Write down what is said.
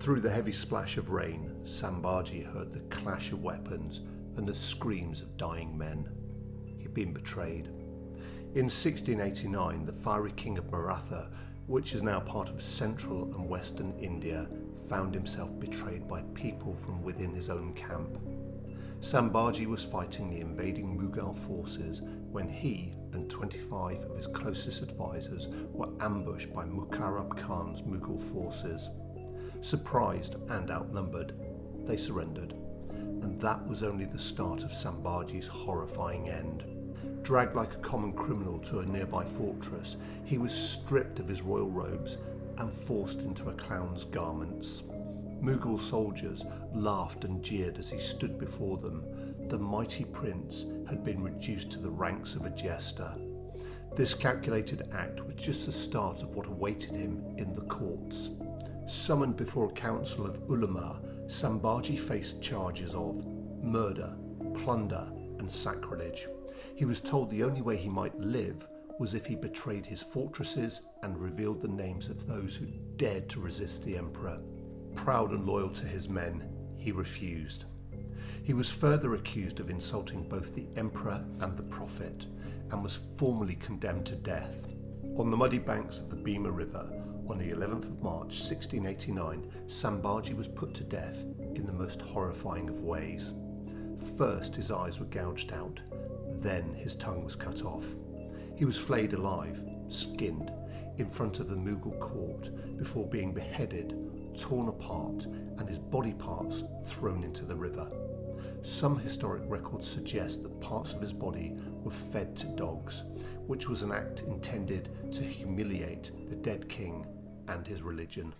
Through the heavy splash of rain, Sambhaji heard the clash of weapons and the screams of dying men. He'd been betrayed. In 1689, the fiery king of Maratha, which is now part of central and western India, found himself betrayed by people from within his own camp. Sambhaji was fighting the invading Mughal forces when he and 25 of his closest advisors were ambushed by Muqarrab Khan's Mughal forces. Surprised and outnumbered, they surrendered, and that was only the start of Sambhaji's horrifying end. Dragged like a common criminal to a nearby fortress, he was stripped of his royal robes and forced into a clown's garments. Mughal soldiers laughed and jeered as he stood before them. The mighty prince had been reduced to the ranks of a jester. This calculated act was just the start of what awaited him in the courts. Summoned before a council of ulama, Sambhaji faced charges of murder, plunder, and sacrilege. He was told the only way he might live was if he betrayed his fortresses and revealed the names of those who dared to resist the emperor. Proud and loyal to his men, he refused. He was further accused of insulting both the emperor and the prophet, and was formally condemned to death. On the muddy banks of the Bhima River, on the 11th of March 1689, Sambhaji was put to death in the most horrifying of ways. First his eyes were gouged out, then his tongue was cut off. He was flayed alive, skinned, in front of the Mughal court before being beheaded, torn apart, and his body parts thrown into the river. Some historic records suggest that parts of his body were fed to dogs, which was an act intended to humiliate the dead king and his religion.